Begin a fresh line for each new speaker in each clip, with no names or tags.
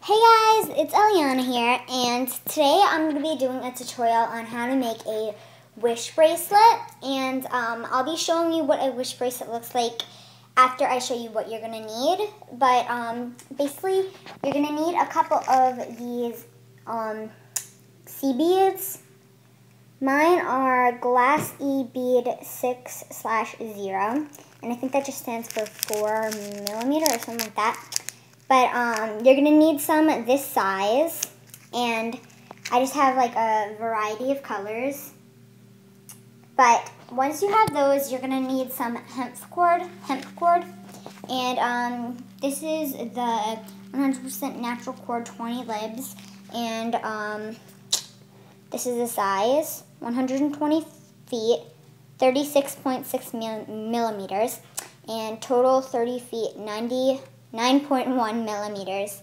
Hey guys, it's Eliana here, and today I'm going to be doing a tutorial on how to make a wish bracelet, and I'll be showing you what a wish bracelet looks like after I show you what you're going to need. But basically, you're going to need a couple of these sea beads. Mine are Glass E Bead 6/0, and I think that just stands for 4mm or something like that. But you're going to need some this size, and I just have like a variety of colors. But once you have those, you're going to need some hemp cord, and this is the 100% natural cord 20 libs, and this is the size, 120 feet, 36.6 millimeters, and total 30 feet, 9.1 millimeters.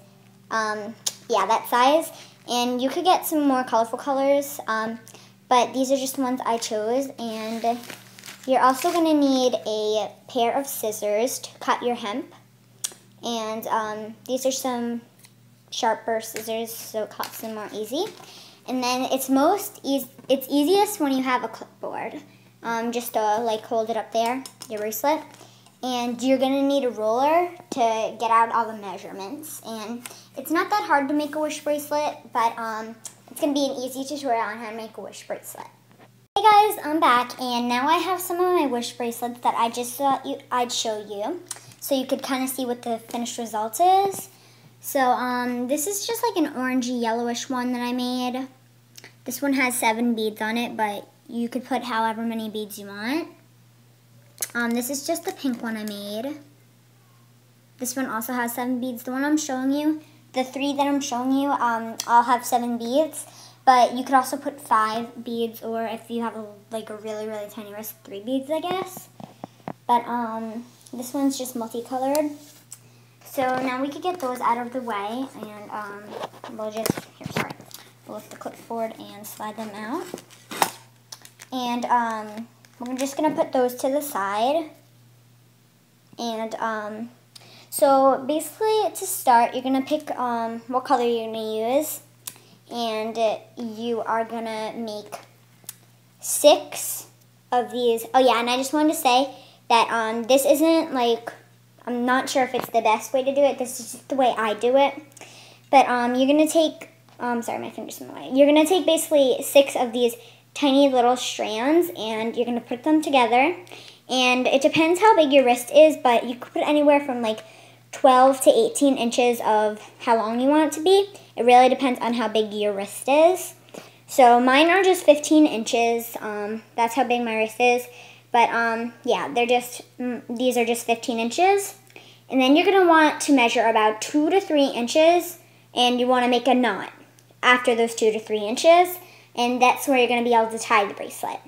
Yeah, that size. And you could get some more colorful colors, but these are just the ones I chose. And you're also going to need a pair of scissors to cut your hemp. And these are some sharper scissors, so it cuts them more easy. And then it's easiest when you have a clipboard, just to like hold it up there, your bracelet. And you're going to need a ruler to get out all the measurements. And it's not that hard to make a wish bracelet, but it's going to be an easy tutorial on how to make a wish bracelet. Hey guys, I'm back, and now I have some of my wish bracelets that I just thought I'd show you, so you could kind of see what the finished result is. So this is just like an orangey yellowish one that I made. This one has 7 beads on it, but you could put however many beads you want. This is just the pink one I made. This one also has 7 beads. The one I'm showing you, the 3 that I'm showing you, all have 7 beads. But you could also put 5 beads, or if you have like a really, really tiny wrist, 3 beads, I guess. But this one's just multicolored. So now we could get those out of the way, and we'll just, we'll lift the clipboard and slide them out. And we're just going to put those to the side. And so basically to start, you're going to pick what color you're going to use. And you are going to make 6 of these. Oh yeah, and I just wanted to say that this isn't like, I'm not sure if it's the best way to do it. This is just the way I do it. But you're going to take, sorry, my finger's in the way. You're going to take basically 6 of these tiny little strands, and you're going to put them together. And it depends how big your wrist is, but you could put anywhere from like 12 to 18 inches of how long you want it to be. It really depends on how big your wrist is. So mine are just 15 inches. That's how big my wrist is. But yeah, these are just 15 inches. And then you're going to want to measure about 2 to 3 inches, and you want to make a knot after those 2 to 3 inches. And that's where you're going to be able to tie the bracelet.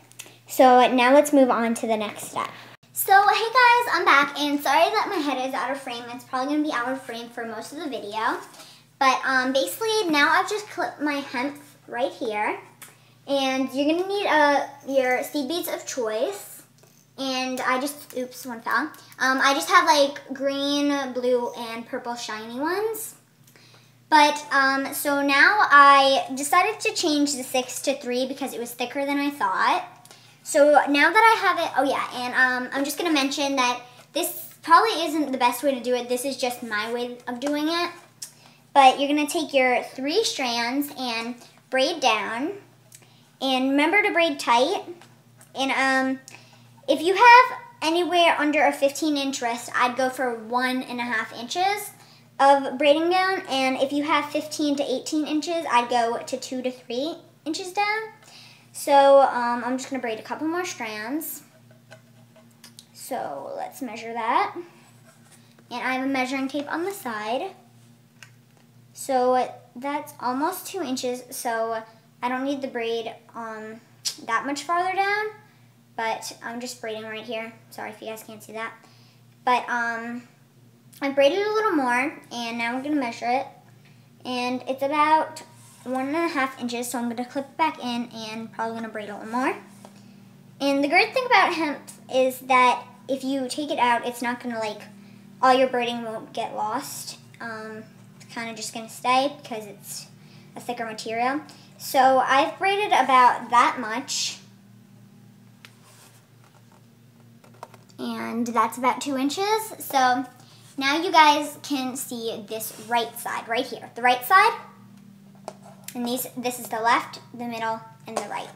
So now let's move on to the next step. So hey guys, I'm back, and sorry that my head is out of frame. It's probably going to be out of frame for most of the video. But basically now I've just clipped my hemp right here. And you're going to need your seed beads of choice. And I just, oops, one fell. I just have like green, blue, and purple shiny ones. But, so now I decided to change the 6 to 3 because it was thicker than I thought. So now that I have it, oh yeah, and I'm just going to mention that this probably isn't the best way to do it. This is just my way of doing it. But you're going to take your 3 strands and braid down. And remember to braid tight. And if you have anywhere under a 15-inch wrist, I'd go for 1.5 inches of braiding down, and if you have 15 to 18 inches, I'd go to 2 to 3 inches down. So I'm just going to braid a couple more strands. So let's measure that. And I have a measuring tape on the side. So that's almost 2 inches, so I don't need the braid that much farther down, but I'm just braiding right here. Sorry if you guys can't see that. But I braided a little more, and now we're going to measure it. And it's about 1.5 inches, so I'm going to clip it back in and probably going to braid a little more. And the great thing about hemp is that if you take it out, it's not going to like, all your braiding won't get lost. kind of just going to stay because it's a thicker material. So I've braided about that much. And that's about 2 inches. So now you guys can see this right side right here. The right side. And this is the left, the middle, and the right.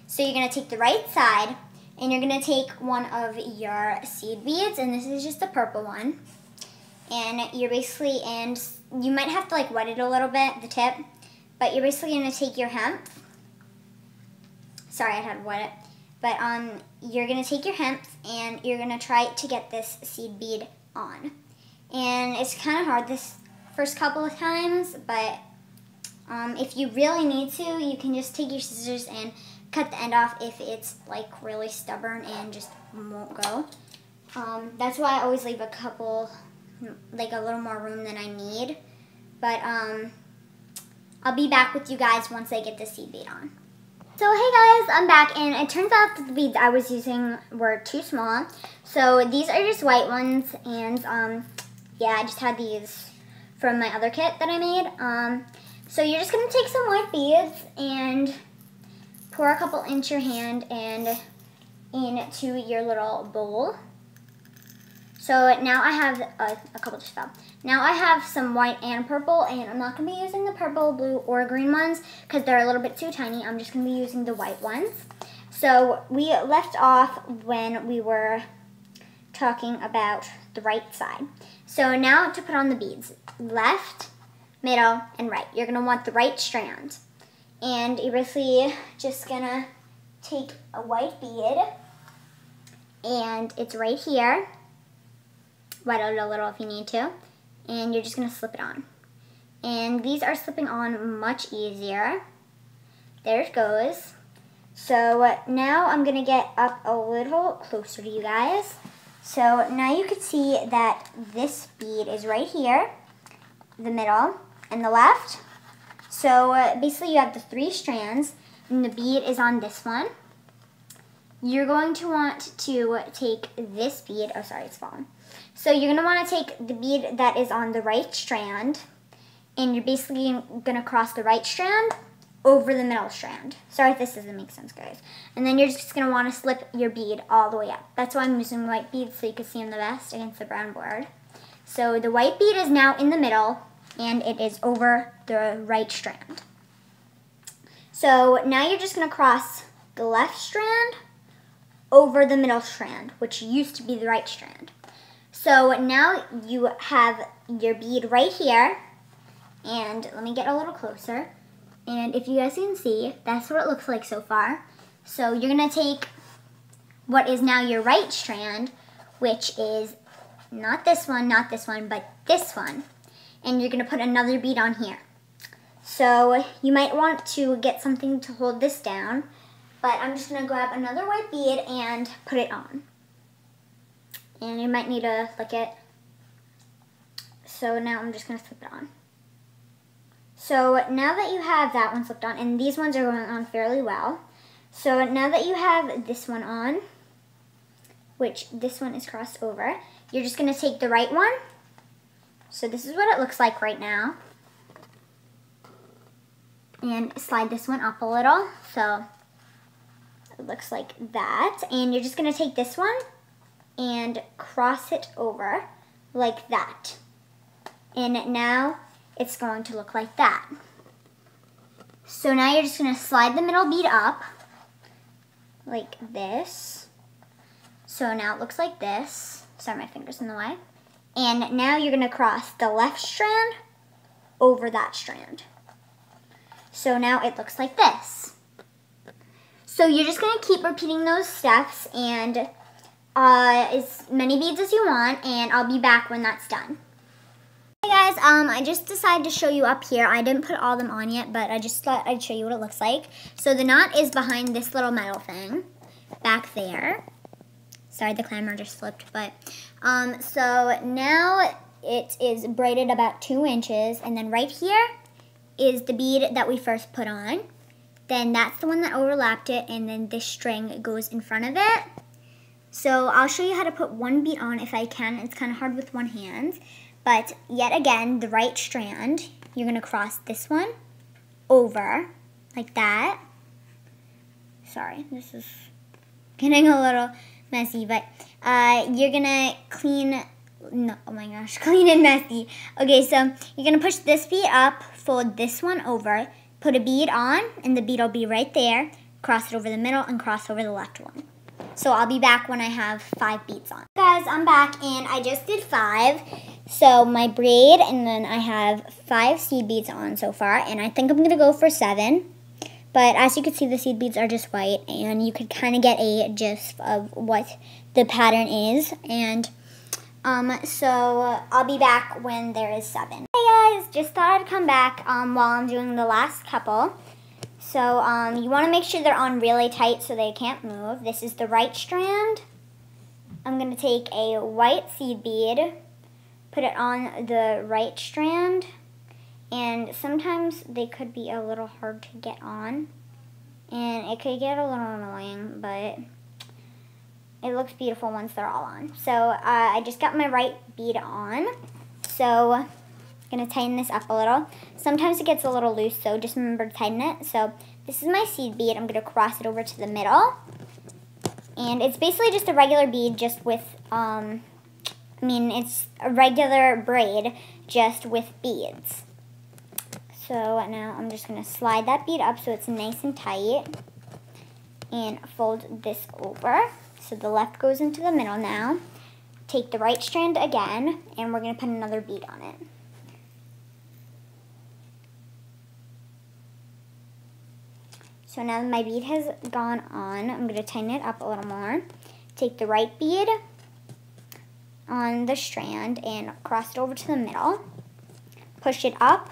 So you're going to take the right side and you're going to take one of your seed beads, and this is just the purple one. And you're basically, and you might have to like wet it a little bit, the tip, but you're basically going to take your hemp. Sorry, I had to wet it. But you're going to take your hemp and you're going to try to get this seed bead on. And it's kind of hard this first couple of times, but if you really need to, you can just take your scissors and cut the end off if it's like really stubborn and just won't go. That's why I always leave a couple, like a little more room than I need. But I'll be back with you guys once I get the seed bead on. So hey guys, I'm back, and it turns out that the beads I was using were too small. So these are just white ones, and yeah, I just had these from my other kit that I made. So you're just gonna take some white beads and pour a couple into your hand and into your little bowl. So now I have a couple just fell. Now I have some white and purple, and I'm not going to be using the purple, blue, or green ones because they're a little bit too tiny. I'm just going to be using the white ones. So we left off when we were talking about the right side. So now to put on the beads. Left, middle, and right. You're going to want the right strand. And you're basically just going to take a white bead, and it's right here. Wet it a little if you need to, and you're just going to slip it on. And these are slipping on much easier. There it goes. So now I'm going to get up a little closer to you guys. So now you can see that this bead is right here, the middle, and the left. So basically you have the 3 strands, and the bead is on this one. You're going to want to take this bead, oh sorry, it's fallen. So you're going to want to take the bead that is on the right strand, and you're basically going to cross the right strand over the middle strand. Sorry if this doesn't make sense, guys. And then you're just going to want to slip your bead all the way up. That's why I'm using white beads, so you can see them the best against the brown board. So the white bead is now in the middle, and it is over the right strand. So now you're just going to cross the left strand over the middle strand, which used to be the right strand. So now you have your bead right here, and let me get a little closer, and if you guys can see, that's what it looks like so far. So you're going to take what is now your right strand, which is not this one, but this one, and you're going to put another bead on here. So you might want to get something to hold this down, but I'm just going to grab another white bead and put it on. And you might need to lick it. So now I'm just going to slip it on. So now that you have that one slipped on, and these ones are going on fairly well. So now that you have this one on, which this one is crossed over, you're just going to take the right one. So this is what it looks like right now. And slide this one up a little. So it looks like that. And you're just going to take this one and cross it over like that. And now it's going to look like that. So now you're just going to slide the middle bead up like this. So now it looks like this. Sorry, my finger's in the way. And now you're going to cross the left strand over that strand. So now it looks like this. So you're just going to keep repeating those steps and as many beads as you want, and I'll be back when that's done. Hey guys, I just decided to show you up here. I didn't put all of them on yet, but I just thought I'd show you what it looks like. So the knot is behind this little metal thing back there. Sorry, the clamor just slipped, but so now it is braided about 2 inches, and then right here is the bead that we first put on. Then that's the one that overlapped it, and then this string goes in front of it. So I'll show you how to put one bead on if I can. It's kind of hard with one hand. But yet again, the right strand, you're going to cross this one over like that. Sorry, this is getting a little messy, but you're going to clean and messy. Okay, so you're going to push this bead up, fold this one over, put a bead on, and the bead will be right there. Cross it over the middle and cross over the left one. So I'll be back when I have 5 beads on. Guys, I'm back and I just did 5. So my braid, and then I have 5 seed beads on so far, and I think I'm going to go for 7. But as you can see, the seed beads are just white, and you could kind of get a gist of what the pattern is. And so I'll be back when there is 7. Hey guys, just thought I'd come back while I'm doing the last couple. So you want to make sure they're on really tight so they can't move. This is the right strand. I'm going to take a white seed bead, put it on the right strand, and sometimes they could be a little hard to get on, and it could get a little annoying, but it looks beautiful once they're all on. So I just got my right bead on, so I'm going to tighten this up a little. Sometimes it gets a little loose, so just remember to tighten it. So this is my seed bead. I'm going to cross it over to the middle. And it's basically just a regular bead, just with, it's a regular braid, just with beads. So now I'm just going to slide that bead up so it's nice and tight. And fold this over. So the left goes into the middle now. Take the right strand again, and we're going to put another bead on it. So now that my bead has gone on, I'm going to tighten it up a little more. Take the right bead on the strand and cross it over to the middle. Push it up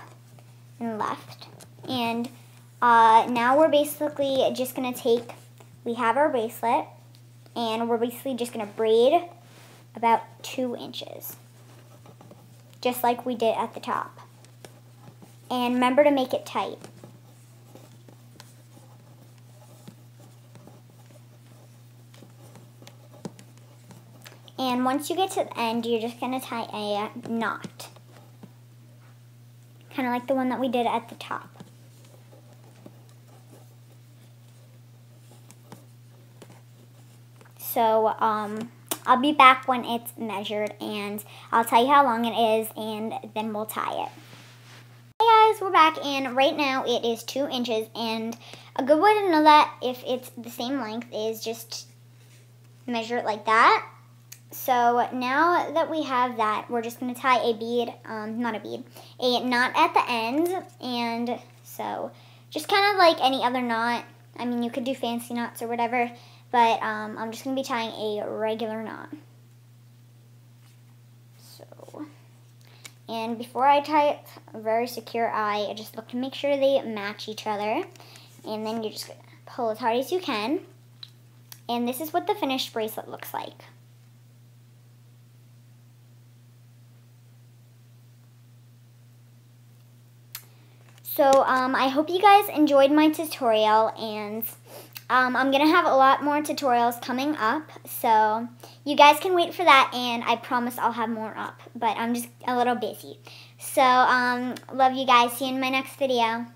and left. And now we're basically just going to take, we have our bracelet, and we're basically just going to braid about 2 inches. Just like we did at the top. And remember to make it tight. And once you get to the end, you're just going to tie a knot. Kind of like the one that we did at the top. So, I'll be back when it's measured, and I'll tell you how long it is, and then we'll tie it. Hey guys, we're back, and right now it is 2 inches, and a good way to know that if it's the same length is just measure it like that. So now that we have that, we're just going to tie a bead, a knot at the end. And so just kind of like any other knot. I mean, you could do fancy knots or whatever, but I'm just going to be tying a regular knot. So, and before I tie it very secure, I just look to make sure they match each other. And then you're just going to pull as hard as you can. And this is what the finished bracelet looks like. So I hope you guys enjoyed my tutorial, and I'm going to have a lot more tutorials coming up, so you guys can wait for that, and I promise I'll have more up, but I'm just a little busy. So love you guys. See you in my next video.